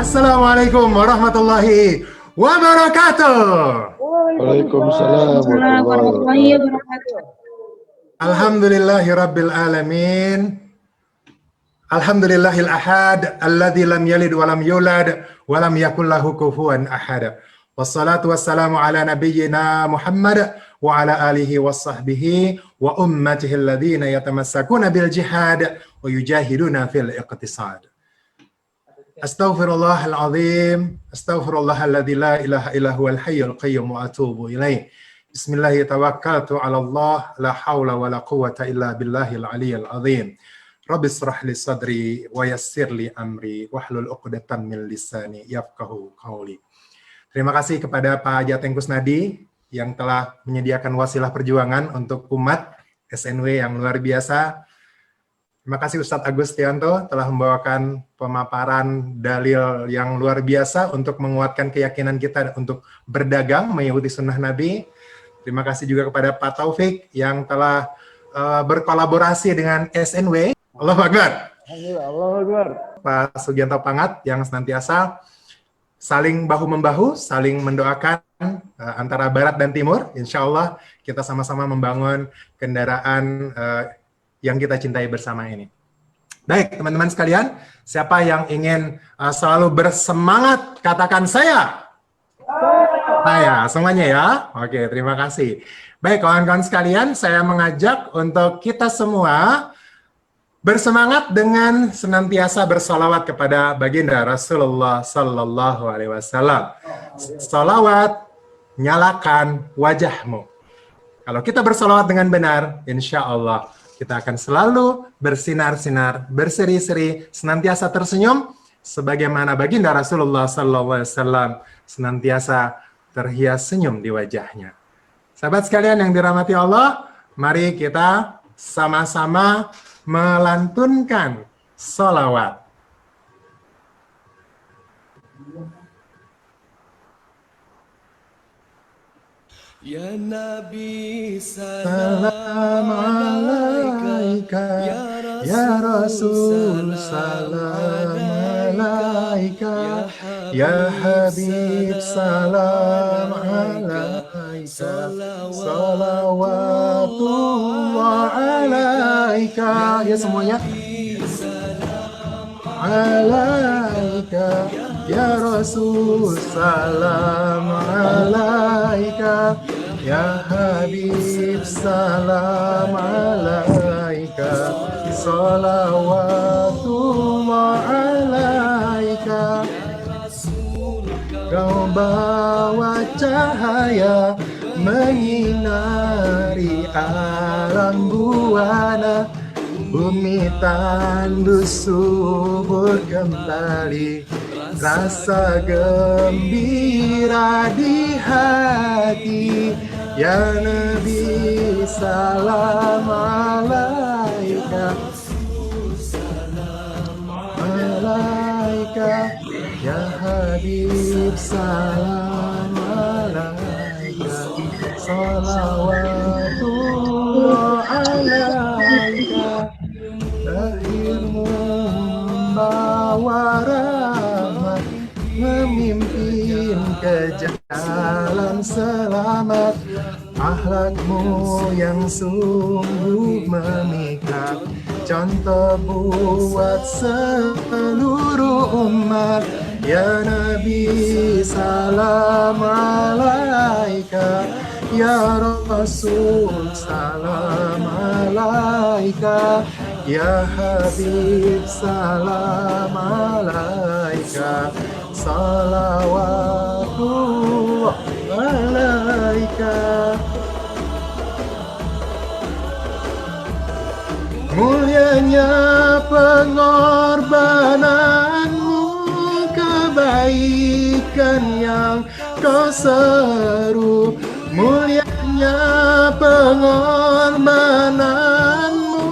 Assalamualaikum warahmatullahi wabarakatuh. Waalaikumsalam warahmatullahi wabarakatuh. Alhamdulillahirabbil alamin. Alhamdulillahil ahad alladzi lam yalid wa lam yulad wa lam yakul lahu kufuwan ahad. Wassalatu wassalamu ala nabiyyina Muhammad wa ala alihi wassahbihi wa ummatihi alladzina yatamassakuna bil jihad wa yujahiduna fil iqtisad. Astaghfirullahaladzim, astaghfirullahalladzi la ilaha illa huwal hayyul qayyum wa atubu ilaih. Bismillahi tawakkaltu ala Allah, la hawla wa la quwwata illa billahil aliyyil azim. Rabbi israh li sadri wa yassir li amri wahlul 'uqdatam min lisani yafqahu qawli. Terima kasih kepada Pak Jateng Kusnadi yang telah menyediakan wasilah perjuangan untuk umat SNW yang luar biasa. Terima kasih Ustadz Agustianto telah membawakan pemaparan dalil yang luar biasa untuk menguatkan keyakinan kita untuk berdagang mengikuti sunnah Nabi. Terima kasih juga kepada Pak Taufik yang telah berkolaborasi dengan SNW. Allahu Akbar. Allahu Akbar. Pak Sugianto Pangat yang senantiasa saling bahu-membahu, saling mendoakan antara Barat dan Timur. Insya Allah kita sama-sama membangun kendaraan yang kita cintai bersama ini. Baik, teman-teman sekalian, siapa yang ingin selalu bersemangat, katakan saya. Saya, semuanya ya. Oke, terima kasih. Baik, kawan-kawan sekalian, saya mengajak untuk kita semua bersemangat dengan senantiasa bersalawat kepada baginda Rasulullah Sallallahu Alaihi Wasallam. Salawat, nyalakan wajahmu. Kalau kita bersalawat dengan benar, insya Allah kita akan selalu bersinar-sinar, berseri-seri, senantiasa tersenyum, sebagaimana baginda Rasulullah SAW senantiasa terhias senyum di wajahnya. Sahabat sekalian yang dirahmati Allah, mari kita sama-sama melantunkan sholawat. Ya Nabi salam alaika, ya Rasul salam alaika, ya Habib salam alaika, salawatullah alaika. Ya semuanya. Alaika, ya Rasul salam alaika, ya Habib salam alaika, salawatullah alaika. Kau bawa cahaya menyinari alam buana, bumi tandus subur kembali, rasa gembira di hati. Ya Nabi salam alaika, alaika, ya Habib salam alaika, salawatullah alaika. Lahirmu membawa rahmat, memimpin ke jalan selamat. Akhlakmu yang sungguh memikat, contoh buat seluruh umat. Ya Nabi salam alaika, ya Rasul salam alaika, ya Habib salam alaika, salawatullah alaika. Mulianya pengorbananmu, kebaikan yang kau seru. Mulianya pengorbananmu,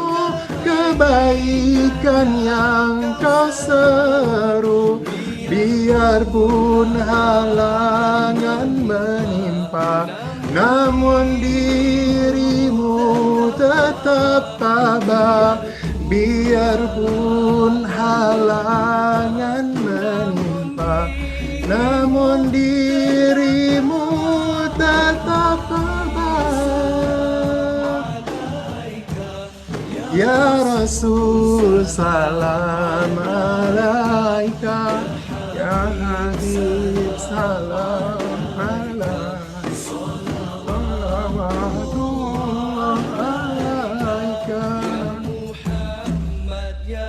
kebaikan yang kau seru. Biarpun halangan menimpa, namun dirimu tetap tabah. Biarpun halangan menimpa, namun dirimu tetap abad. Ya Rasul salam alaika, ya Habib salam alaika, salawatullah alaika,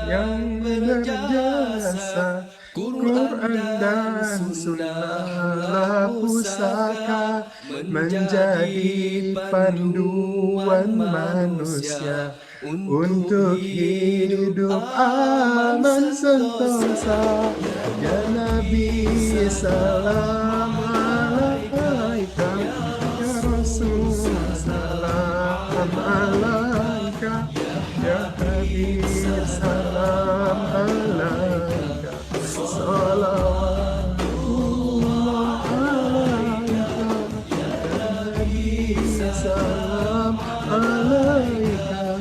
yang berjasa Quran dan sunnah pusaka, menjadi panduan manusia untuk hidup aman sentosa. Ya Nabi salam alaika, ya Rasul salam alaika, ya Habib salam alaika, salawatullah alaika, ya Nabi salam alaika,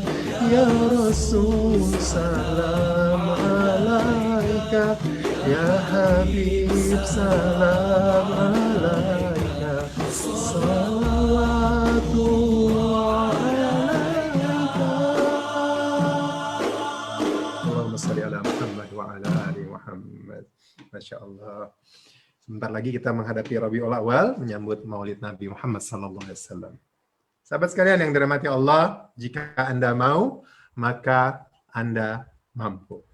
ya Rasul salam alaika, ya Habib salam alaika, salawatullah alaika. Allahumma salli ala Muhammad wa ala ali Muhammad. Masya Allah. Sebentar lagi kita menghadapi Rabiul Awal, menyambut Maulid Nabi Muhammad SAW. Sahabat sekalian yang dirahmati Allah, jika Anda mau, maka Anda mampu.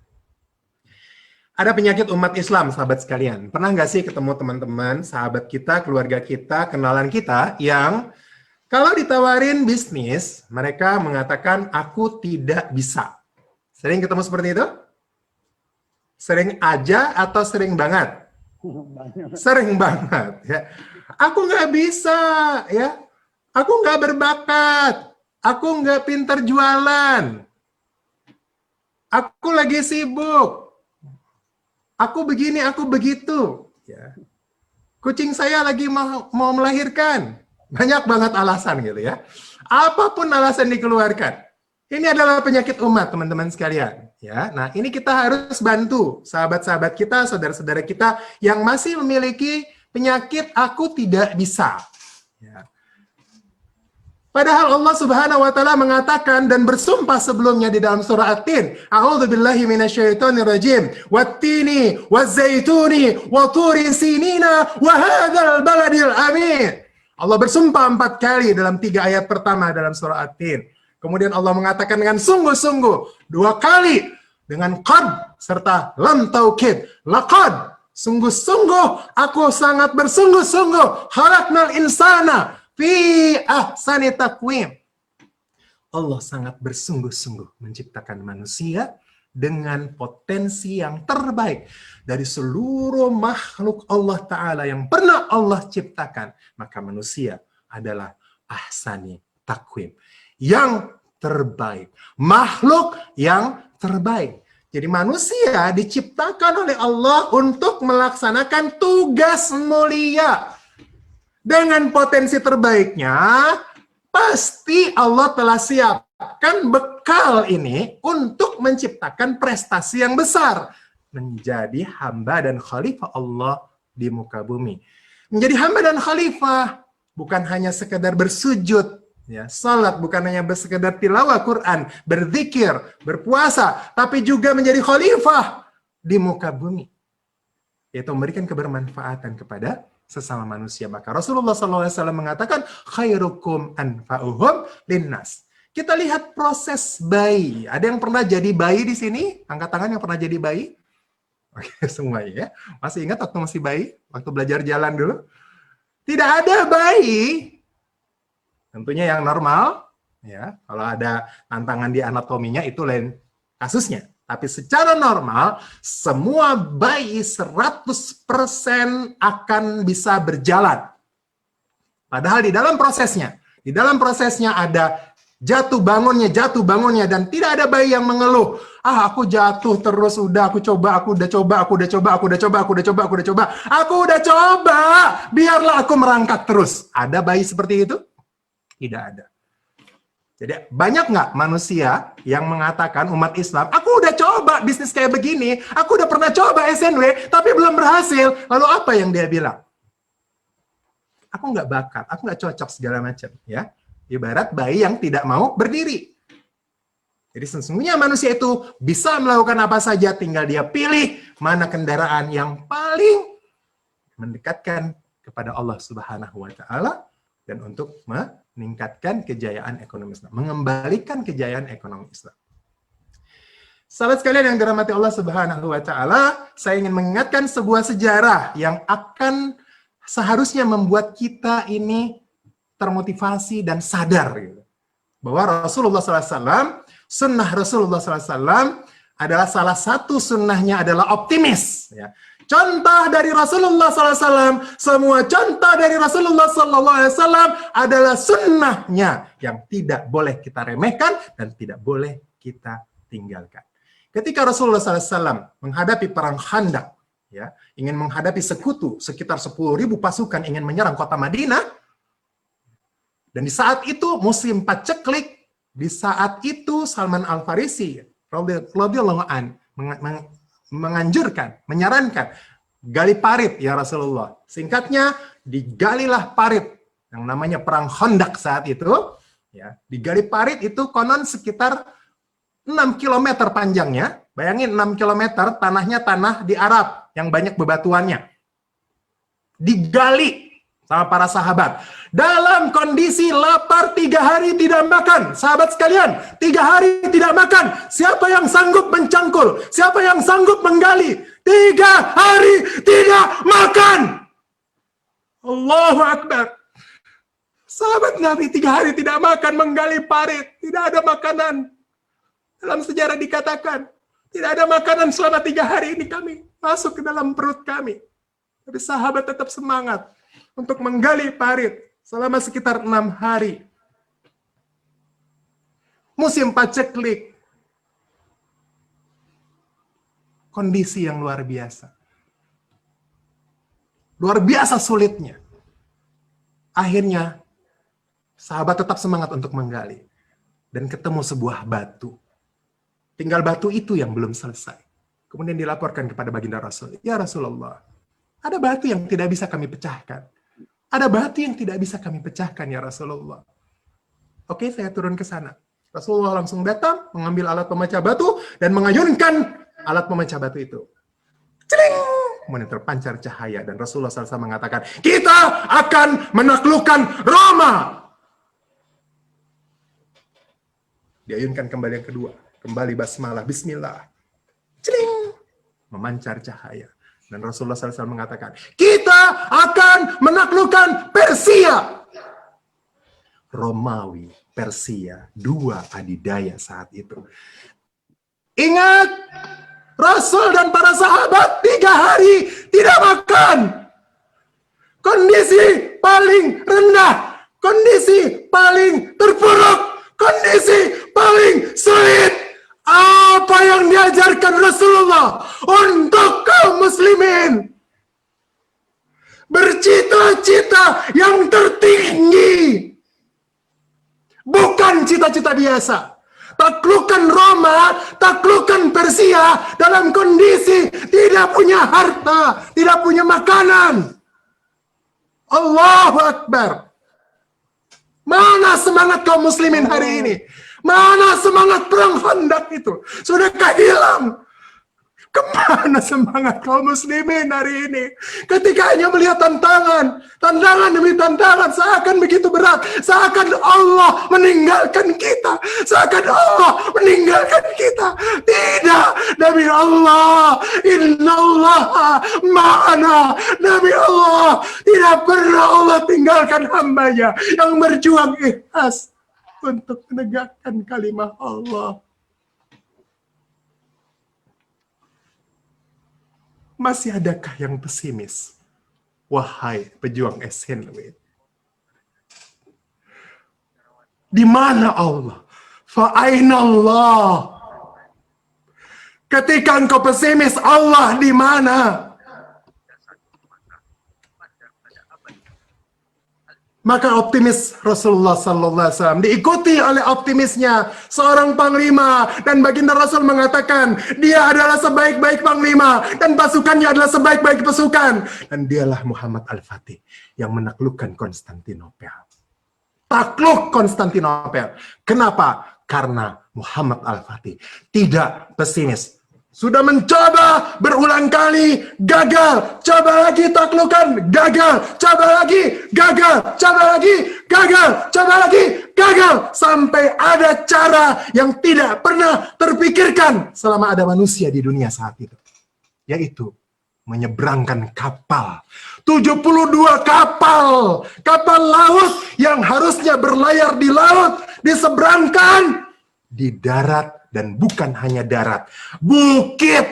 Ada penyakit umat Islam, sahabat sekalian. Pernah nggak sih ketemu teman-teman, sahabat kita, keluarga kita, kenalan kita, yang kalau ditawarin bisnis, mereka mengatakan, aku tidak bisa. Sering ketemu seperti itu? Sering aja atau sering banget? Sering banget. Ya. Aku nggak bisa, ya. Aku nggak berbakat, aku nggak pintar jualan, aku lagi sibuk, aku begini, aku begitu. Ya. Kucing saya lagi mau melahirkan, banyak banget alasan gitu ya. Apapun alasan dikeluarkan, ini adalah penyakit umat teman-teman sekalian. Ya, nah ini kita harus bantu sahabat-sahabat kita, saudara-saudara kita yang masih memiliki penyakit aku tidak bisa. Ya. Padahal Allah Subhanahu wa taala mengatakan dan bersumpah sebelumnya di dalam surah At-Tin, A'udzubillahi minasyaitonirrajim, Wat-tini, waz-zaituni, wa turi sinina, wa hadzal baladil amin. Allah bersumpah 4 kali dalam 3 ayat pertama dalam surah At-Tin. Kemudian Allah mengatakan dengan sungguh-sungguh 2 kali dengan qad serta lam taukid. Laqad, sungguh-sungguh aku sangat bersungguh-sungguh, khalaqnal insana fi ahsani taqwim. Allah sangat bersungguh-sungguh menciptakan manusia dengan potensi yang terbaik dari seluruh makhluk Allah Ta'ala yang pernah Allah ciptakan. Maka manusia adalah ahsani taqwim, yang terbaik, makhluk yang terbaik. Jadi manusia diciptakan oleh Allah untuk melaksanakan tugas mulia. Dengan potensi terbaiknya, pasti Allah telah siapkan bekal ini untuk menciptakan prestasi yang besar. Menjadi hamba dan khalifah Allah di muka bumi. Menjadi hamba dan khalifah bukan hanya sekedar bersujud, ya, salat, bukan hanya sekedar tilawah Quran, berzikir, berpuasa, tapi juga menjadi khalifah di muka bumi. Yaitu memberikan kebermanfaatan kepada sesama manusia. Maka Rasulullah SAW mengatakan, khairukum anfa'uhum linnas. Kita lihat proses bayi. Ada yang pernah jadi bayi di sini? Angkat tangan yang pernah jadi bayi. Oke, semua ya. Masih ingat waktu masih bayi? Waktu belajar jalan dulu? Tidak ada bayi. Tentunya yang normal. Ya, kalau ada tantangan di anatominya itu lain kasusnya. Tapi secara normal, semua bayi 100% akan bisa berjalan. Padahal di dalam prosesnya ada jatuh bangunnya, dan tidak ada bayi yang mengeluh. Ah, aku jatuh terus, udah aku udah coba, biarlah aku merangkak terus. Ada bayi seperti itu? Tidak ada. Jadi banyak nggak manusia yang mengatakan umat Islam, aku udah coba bisnis kayak begini, aku udah pernah coba SNW, tapi belum berhasil. Lalu apa yang dia bilang? Aku nggak bakat, aku nggak cocok segala macam. Ya, ibarat bayi yang tidak mau berdiri. Jadi sesungguhnya manusia itu bisa melakukan apa saja, tinggal dia pilih mana kendaraan yang paling mendekatkan kepada Allah Subhanahu wa Ta'ala dan untuk meningkatkan kejayaan ekonomi Islam, mengembalikan kejayaan ekonomi Islam. Sahabat sekalian yang dirahmati Allah Subhanahu wa Ta'ala, saya ingin mengingatkan sebuah sejarah yang akan seharusnya membuat kita ini termotivasi dan sadar gitu, bahwa Rasulullah SAW, sunnah Rasulullah SAW adalah salah satu sunnahnya adalah optimis. Ya. Contoh dari Rasulullah SAW, semua contoh dari Rasulullah SAW adalah sunnahnya yang tidak boleh kita remehkan dan tidak boleh kita tinggalkan. Ketika Rasulullah SAW menghadapi perang Khandaq, ya, ingin menghadapi sekutu sekitar 10.000 pasukan ingin menyerang kota Madinah, dan di saat itu musim paceklik, di saat itu Salman Al-Farisi radhiyallahu an menganjurkan, menyarankan, gali parit ya Rasulullah. Singkatnya, digalilah parit yang namanya perang Khandaq saat itu. Ya, digali parit itu konon sekitar 6 km panjangnya. Bayangin 6 km, tanahnya tanah di Arab yang banyak bebatuannya. Digali sama para sahabat. Dalam kondisi lapar 3 hari tidak makan. Sahabat sekalian, 3 hari tidak makan. Siapa yang sanggup mencangkul? Siapa yang sanggup menggali? 3 hari tidak makan. Allahu Akbar. Sahabat Nabi 3 hari tidak makan, menggali parit. Tidak ada makanan. Dalam sejarah dikatakan, tidak ada makanan selama 3 hari ini kami masuk ke dalam perut kami. Tapi sahabat tetap semangat untuk menggali parit selama sekitar 6 hari. Musim paceklik. Kondisi yang luar biasa. Luar biasa sulitnya. Akhirnya, sahabat tetap semangat untuk menggali. Dan ketemu sebuah batu. Tinggal batu itu yang belum selesai. Kemudian dilaporkan kepada baginda Rasul. Ya Rasulullah, ada batu yang tidak bisa kami pecahkan. Ada batu yang tidak bisa kami pecahkan ya Rasulullah. Oke, saya turun ke sana. Rasulullah langsung datang, mengambil alat pemecah batu, dan mengayunkan alat pemecah batu itu. Celing! Kemudian terpancar cahaya, dan Rasulullah SAW mengatakan, kita akan menaklukkan Roma. Diayunkan kembali yang kedua. Kembali basmalah, bismillah. Celing! Memancar cahaya. Dan Rasulullah SAW mengatakan, kita akan menaklukkan Persia. Romawi, Persia, 2 adidaya saat itu. Ingat, Rasul dan para sahabat 3 hari tidak makan. Kondisi paling rendah, kondisi paling terpuruk, kondisi paling sulit. Apa yang diajarkan Rasulullah untuk kaum muslimin? Bercita-cita yang tertinggi. Bukan cita-cita biasa. Taklukkan Roma, taklukkan Persia dalam kondisi tidak punya harta, tidak punya makanan. Allahu Akbar. Mana semangat kaum muslimin hari ini? Mana semangat perang Khandaq itu? Sudahkah hilang? Kemana semangat kaum muslimin hari ini? Ketika hanya melihat tantangan demi tantangan, seakan begitu berat, seakan Allah meninggalkan kita, seakan Allah meninggalkan kita. Tidak, demi Allah, innallaha ma'ana. Demi Allah, tidak pernah Allah tinggalkan hambanya yang berjuang ikhlas untuk menegakkan kalimat Allah. Masih adakah yang pesimis? Wahai pejuang SNW. Di mana Allah? Fa'aina Allah. Ketika engkau pesimis, Allah di mana? Maka optimis Rasulullah Sallallahu Alaihi Wasallam diikuti oleh optimisnya seorang panglima, dan baginda Rasul mengatakan dia adalah sebaik-baik panglima dan pasukannya adalah sebaik-baik pasukan, dan dialah Muhammad Al-Fatih yang menaklukkan Konstantinopel. Takluk Konstantinopel. Kenapa? Karena Muhammad Al-Fatih tidak pesimis. Sudah mencoba berulang kali, gagal. Coba lagi taklukan, gagal. Coba lagi, gagal. Coba lagi, gagal. Coba lagi, gagal. Sampai ada cara yang tidak pernah terpikirkan selama ada manusia di dunia saat itu. Yaitu menyeberangkan kapal. 72 kapal. Kapal laut yang harusnya berlayar di laut diseberangkan di darat. Dan bukan hanya darat, bukit.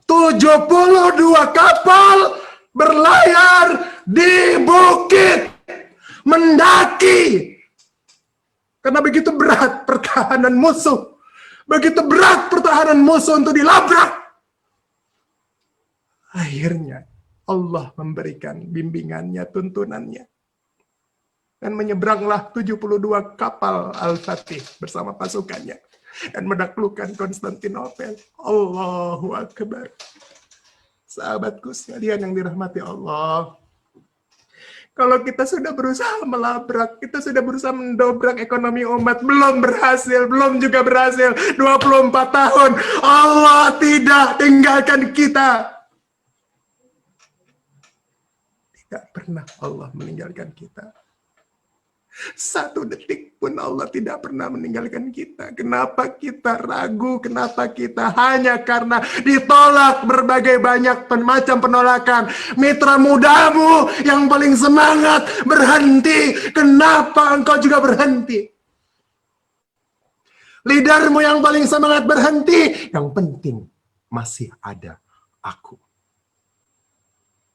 72 kapal berlayar di bukit, mendaki. Karena begitu berat pertahanan musuh. Begitu berat pertahanan musuh untuk dilabrak. Akhirnya Allah memberikan bimbingannya, tuntunannya. Dan menyeberanglah 72 kapal Al-Fatih bersama pasukannya. Dan menaklukkan Konstantinopel. Allahu Akbar. Sahabatku sekalian yang dirahmati Allah. Kalau kita sudah berusaha melabrak, kita sudah berusaha mendobrak ekonomi umat, belum berhasil, belum juga berhasil. 24 tahun, Allah tidak tinggalkan kita. Tidak pernah Allah meninggalkan kita. 1 detik pun Allah tidak pernah meninggalkan kita. Kenapa kita ragu? Kenapa kita hanya karena ditolak berbagai banyak macam penolakan? Mitra mudamu yang paling semangat berhenti. Kenapa engkau juga berhenti? Lidermu yang paling semangat berhenti. Yang penting masih ada aku.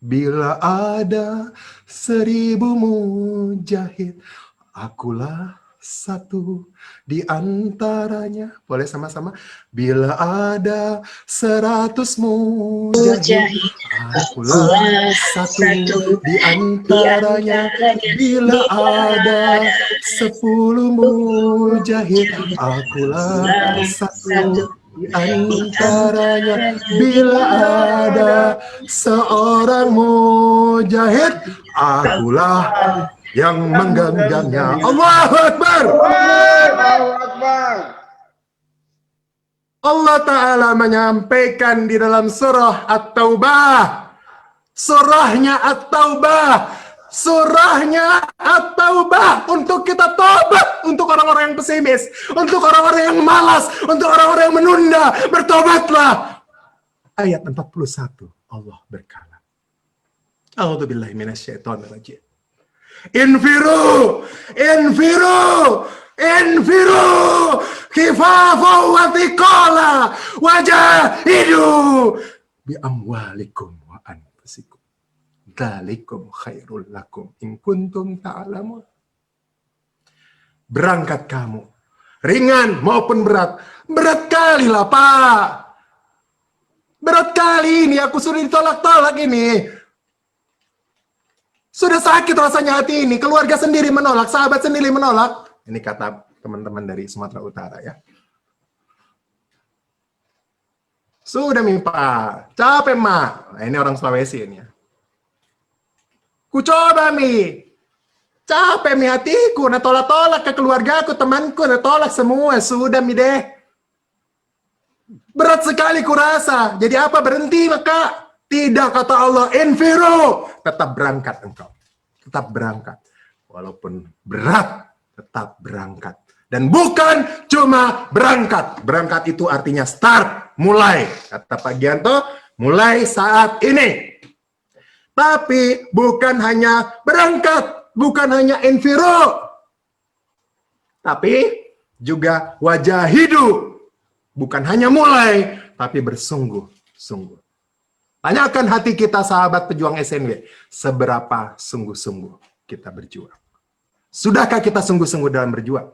Bila ada 1000 mujahid, akulah satu di antaranya. Boleh sama-sama? Bila ada 100 mujahid, akulah satu di antaranya. Bila ada 10 mujahid, akulah satu di antaranya. Bila ada seorang mujahid, akulah yang menggenggamnya. Allahu Akbar. Allahu Akbar. Allah Ta'ala menyampaikan di dalam surah At-Taubah. Surahnya At-Taubah. Surahnya At-Taubah. Untuk kita tobat. Untuk orang-orang yang pesimis. Untuk orang-orang yang malas. Untuk orang-orang yang menunda. Bertobatlah. Ayat 41. Allah berkata. A'udzubillahi minasyaitonirrajim. Infiru, infiru, infiru, khifafa wa thiqala, wajahidu bi amwalikum wa anfusikum. Dzalikum khairul lakum in kuntum ta'lamun. Berangkat kamu, ringan maupun berat. Berat kali lah, Pak. Berat kali ini, aku sudah ditolak-tolak ini. Sudah sakit rasanya hati ini, keluarga sendiri menolak, sahabat sendiri menolak. Ini kata teman-teman dari Sumatera Utara ya. Sudah mimpa, capek mak. Nah, ini orang Sulawesi ini ya. Ku coba mi, capek mi hatiku, nah tolak-tolak ke keluargaku, temanku, nah tolak semua, sudah mi deh. Berat sekali kurasa, jadi apa berhenti maka? Tidak, kata Allah, infiru. Tetap berangkat engkau. Tetap berangkat. Walaupun berat, tetap berangkat. Dan bukan cuma berangkat. Berangkat itu artinya start, mulai. Kata Pak Gianto, mulai saat ini. Tapi bukan hanya berangkat. Bukan hanya infiru. Tapi juga wajahidu. Bukan hanya mulai, tapi bersungguh-sungguh. Tanyakan hati kita, sahabat pejuang SNW, seberapa sungguh-sungguh kita berjuang. Sudahkah kita sungguh-sungguh dalam berjuang?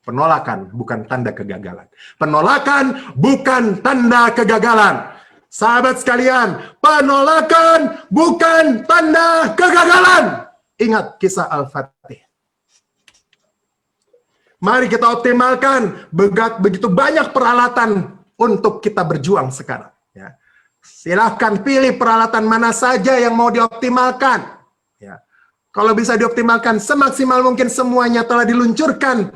Penolakan bukan tanda kegagalan. Penolakan bukan tanda kegagalan. Sahabat sekalian, penolakan bukan tanda kegagalan. Ingat kisah Al-Fatih. Mari kita optimalkan begitu banyak peralatan untuk kita berjuang sekarang. Ya. Silahkan pilih peralatan mana saja yang mau dioptimalkan. Ya. Kalau bisa dioptimalkan semaksimal mungkin semuanya telah diluncurkan.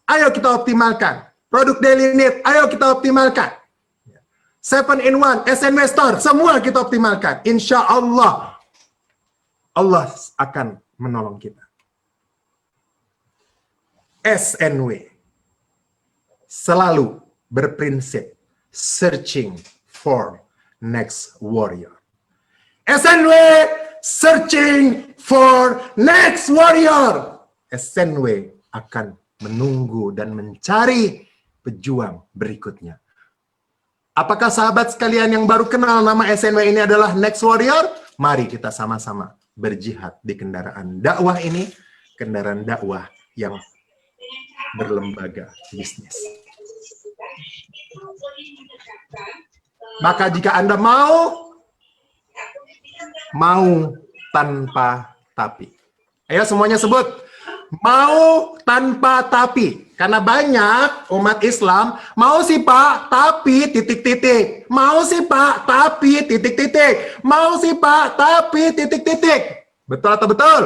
Ayo kita optimalkan. Produk daily need, ayo kita optimalkan. 7-in-1, SNW Store, semua kita optimalkan. Insya Allah, Allah akan menolong kita. SNW selalu berprinsip searching for next warrior. SNW searching for next warrior. SNW akan menunggu dan mencari pejuang berikutnya. Apakah sahabat sekalian yang baru kenal nama SNW ini adalah next warrior? Mari kita sama-sama berjihad di kendaraan dakwah ini, kendaraan dakwah yang berlembaga bisnis. Maka jika Anda mau tanpa tapi. Ayo semuanya sebut, mau tanpa tapi. Karena banyak umat Islam, mau sih Pak, tapi titik-titik. Mau sih Pak, tapi titik-titik. Mau sih Pak, tapi titik-titik. Betul atau betul?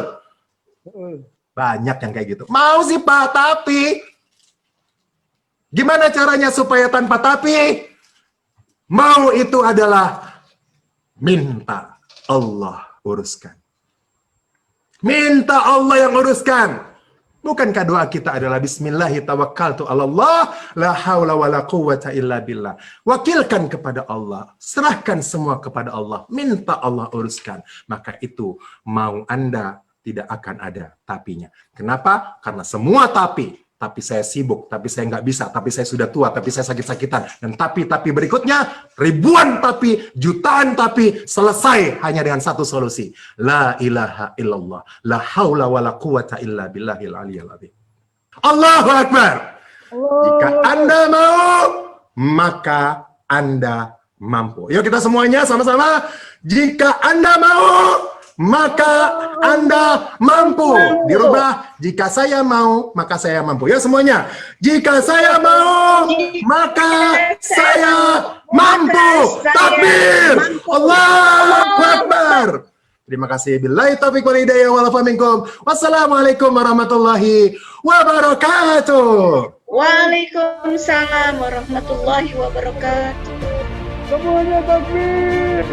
Banyak yang kayak gitu. Mau sih Pak, tapi. Gimana caranya supaya tanpa tapi? Mau itu adalah minta Allah uruskan. Minta Allah yang uruskan. Bukankah doa kita adalah Bismillahi tawakkaltu ala Allah, la haula wa la quwwata illa billah. Wakilkan kepada Allah, serahkan semua kepada Allah, minta Allah uruskan. Maka itu mau Anda tidak akan ada tapinya. Kenapa? Karena semua tapi saya sibuk, tapi saya nggak bisa, tapi saya sudah tua, tapi saya sakit-sakitan, dan tapi berikutnya, ribuan tapi, jutaan tapi, selesai hanya dengan satu solusi. La ilaha illallah, la haula wa la quwwata illa billahil aliyyil azim. Allahu Akbar. Jika Anda mau, maka Anda mampu. Yuk kita semuanya sama-sama. Jika Anda mau, maka Anda mampu. Dirubah, jika saya mau, maka saya mampu. Ya semuanya. Jika saya mau, maka saya mampu. Takbir. Allahu Akbar. Terima kasih. Billahi taufiq wal hidayah wal afa minkum. Wassalamualaikum warahmatullahi wabarakatuh. Waalaikumsalam warahmatullahi wabarakatuh. Semuanya takbir.